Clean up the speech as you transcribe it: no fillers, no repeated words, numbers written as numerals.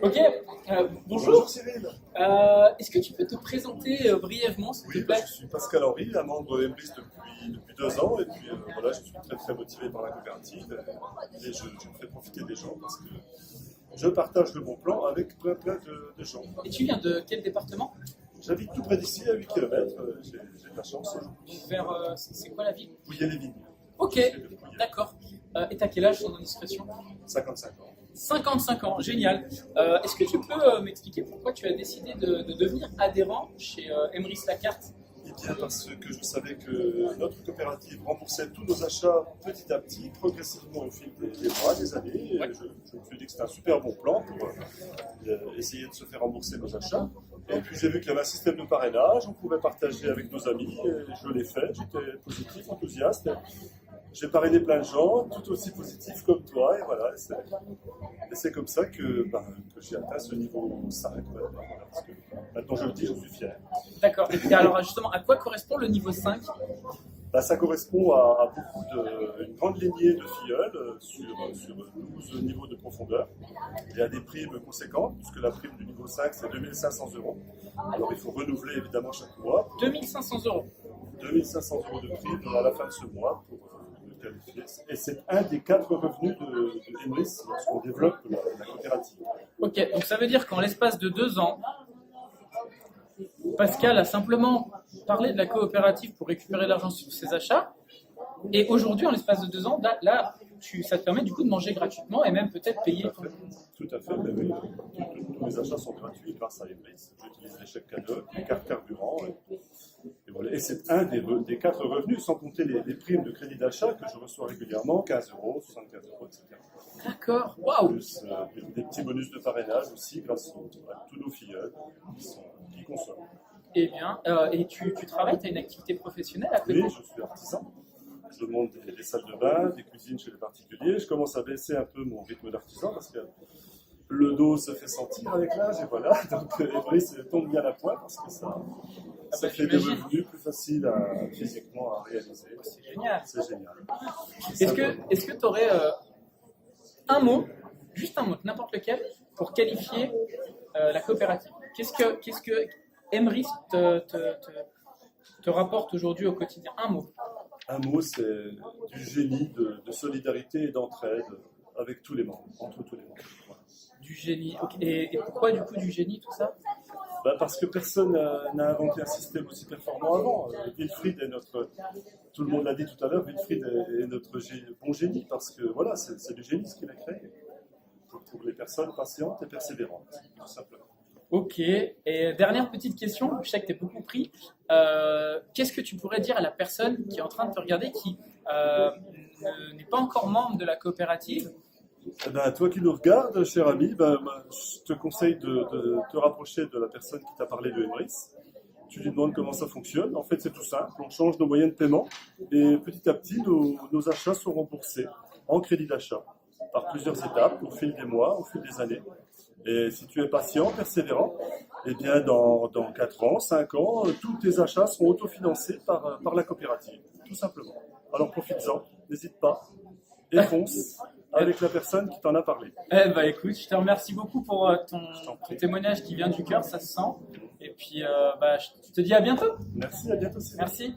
Ok, bonjour. Bonjour Cyril. Est-ce que tu peux te présenter brièvement, s'il te Oui, plaît? je suis Pascal Henry, un membre Embris depuis 2 ans, et puis voilà, je suis très motivé par la coopérative, et je fais profiter des gens parce que je partage le bon plan avec plein de gens. Et tu viens de quel département? J'habite tout près d'ici, à 8 km, j'ai de la chance. Vers, c'est quoi la ville? Pouillet-les-Vignes. Ok, d'accord. Et t'as quel âge sans indiscrétion? 55 ans. 55 ans, génial. Est-ce que tu peux m'expliquer pourquoi tu as décidé de devenir adhérent chez Emrys Lacarte? Eh bien parce que je savais que notre coopérative remboursait tous nos achats petit à petit, progressivement au fil des mois, des années. Ouais. Et je me suis dit que c'était un super bon plan pour essayer de se faire rembourser nos achats. Et puis j'ai vu qu'il y avait un système de parrainage, on pouvait partager avec nos amis, et je l'ai fait, j'étais positif, enthousiaste. J'ai parrainé plein de gens, tout aussi positifs comme toi, et voilà. Et c'est comme ça que j'ai atteint ce niveau 5. Voilà, parce que maintenant je le dis, je suis fier. D'accord. Et alors justement, à quoi correspond le niveau 5? Ça correspond à une grande lignée de filleuls sur 12 niveaux de profondeur. Il y a des primes conséquentes, puisque la prime du niveau 5, c'est 2500 euros. Alors il faut renouveler évidemment chaque mois. 2500 euros. 2500 euros de prime à la fin de ce mois pour le qualifier. Et c'est un des 4 revenus de Emrys lorsqu'on développe la coopérative. Ok, donc ça veut dire qu'en l'espace de 2 ans, Pascal a simplement parlé de la coopérative pour récupérer de l'argent sur ses achats. Et aujourd'hui, en l'espace de 2 ans, ça te permet du coup de manger gratuitement et même peut-être payer. Tout à fait. Mais oui, tous mes achats sont gratuits grâce à Emrys. J'utilise les chèques cadeaux, les cartes carburant. Et voilà. Et c'est un des 4 revenus, sans compter les primes de crédit d'achat que je reçois régulièrement, 15 euros, 75 euros, etc. D'accord, waouh! Plus des petits bonus de parrainage aussi grâce à tous nos filleuls qui consomment. Eh bien, et tu travailles, tu as une activité professionnelle à côté? Oui, je suis artisan. Je monte des salles de bain, des cuisines chez les particuliers. Je commence à baisser un peu mon rythme d'artisan parce que le dos se fait sentir avec l'âge et voilà. Donc Emrys tombe bien à point parce que ça fait des revenus plus faciles physiquement à réaliser. C'est génial. C'est génial. Est-ce que tu aurais un mot, juste un mot, n'importe lequel, pour qualifier la coopérative? Qu'est-ce que Emrys te rapporte aujourd'hui au quotidien? Un mot. Un mot, c'est du génie de solidarité et d'entraide avec tous les membres, entre tous les membres. Voilà. Du génie. Okay. Et pourquoi du coup du génie, tout ça? Parce que personne n'a inventé un système aussi performant avant. Wilfried est tout le monde l'a dit tout à l'heure, Wilfried est notre bon génie parce que voilà, c'est du génie ce qu'il a créé pour les personnes patientes et persévérantes, tout simplement. Ok, et dernière petite question, je sais que tu es beaucoup pris. Qu'est-ce que tu pourrais dire à la personne qui est en train de te regarder, qui n'est pas encore membre de la coopérative? Toi qui nous regardes, cher ami, je te conseille de te rapprocher de la personne qui t'a parlé de Emrys. Tu lui demandes comment ça fonctionne. En fait, c'est tout simple. On change nos moyens de paiement et petit à petit, nos achats sont remboursés en crédit d'achat par plusieurs étapes au fil des mois, au fil des années. Et si tu es patient, persévérant, eh bien dans 4 ans, 5 ans, tous tes achats seront autofinancés par la coopérative, tout simplement. Alors profites-en, n'hésite pas, et fonce avec la personne qui t'en a parlé. Écoute, je te remercie beaucoup pour ton témoignage qui vient du cœur, ça se sent. Et puis je te dis à bientôt. Merci, à bientôt. Merci.